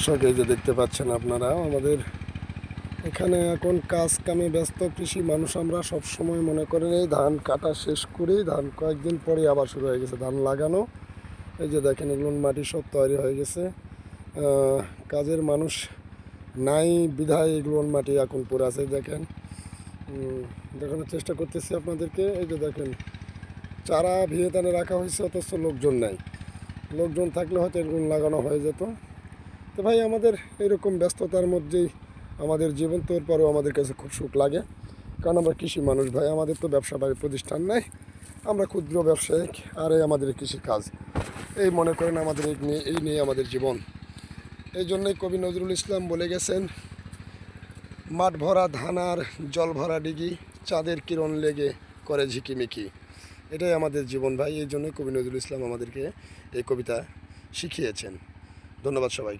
দর্শক, এই যে দেখতে পাচ্ছেন আপনারা, আমাদের এখানে এখন কাজ কামে ব্যস্ত কৃষি মানুষ। আমরা সব সময় মনে করেন এই ধান কাটা শেষ করেই ধান কয়েকদিন পরে আবার শুরু হয়ে গেছে ধান লাগানো। এই যে দেখেন, এগুলো মাটি সব তৈরি হয়ে গেছে। কাজের মানুষ নাই বিধায় এগুলো মাটি এখন পড়ে আছে। দেখেন, দেখানোর চেষ্টা করতেছি আপনাদেরকে। এই যে দেখেন, চারা ভিয়েতানে রাখা হয়েছে, অথচ লোকজন নাই। লোকজন থাকলে হয়তো এগুলো লাগানো হয়ে যেত। তো ভাই, আমাদের এরকম ব্যস্ততার মধ্যেই আমাদের জীবন, তোর পরেও আমাদের কাছে খুব সুখ লাগে, কারণ আমরা কৃষি মানুষ ভাই। আমাদের তো ব্যবসা বাড়ির প্রতিষ্ঠান নাই, আমরা ক্ষুদ্র ব্যবসায়িক, আর এই আমাদের কৃষি কাজ, এই মনে করেন আমাদের এই নিয়ে আমাদের জীবন। এই জন্যই কবি নজরুল ইসলাম বলে গেছেন, মাঠ ভরা ধান আর জল ভরা ডিগি, চাঁদের কিরণ লেগে করে ঝিকিমিকি। এটাই আমাদের জীবন ভাই। এই জন্যই কবি নজরুল ইসলাম আমাদেরকে এই কবিতা শিখিয়েছেন। ধন্যবাদ সবাইকে।